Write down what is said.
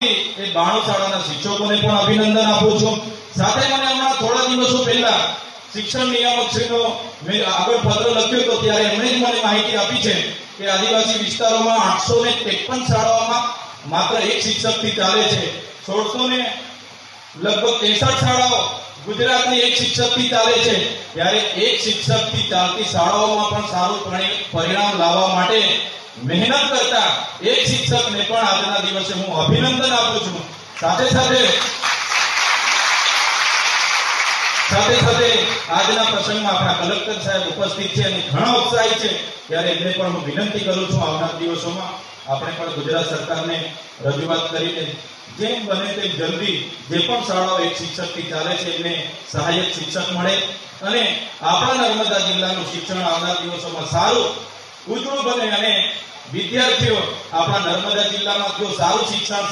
એ 92 શાળાના શિક્ષકોને પણ અભિનંદન આપું છું। સાથે મને હમણાં થોડા દિવસો પહેલા શિક્ષણ નિયામક શ્રીનો મેં આગળ પત્ર લખ્યો તો ત્યારે એમણે જ મને માહિતી આપી છે કે આદિવાસી વિસ્તારોમાં 853 શાળાઓમાં માત્ર એક શિક્ષકથી ચાલે છે। 1600 લગભગ 63 શાળાઓ ગુજરાતની એક શિક્ષકથી ચાલે છે। ત્યારે એક શિક્ષકથી ચાલતી શાળાઓમાં પણ સારું પરિણામ લાવવા માટે મહેનત કરતા એક શિક્ષકને પણ આજના દિવસે હું અભિનંદન આપું છું। સાથે સાથે આજના પ્રસંગમાં આપણા કલેક્ટર સાહેબ ઉપસ્થિત છે અને ઘણા ઉત્સાહી છે, ત્યારે એમને પણ હું વિનંતી કરું છું આવનાર દિવસોમાં આપણે પણ ગુજરાત સરકારને રજૂઆત કરીને જેમ બને તેમ જલ્દી જે પણ શાળાઓ એક શિક્ષકથી ચાલે છે એમને સહાયક શિક્ષક મળે અને આપણા નર્મદા જિલ્લાનું શિક્ષણ આવનાર દિવસોમાં સારું ઉજળું બને અને વિદ્યાર્થીઓ આપણા નર્મદા જિલ્લામાં જો સારું શિક્ષણ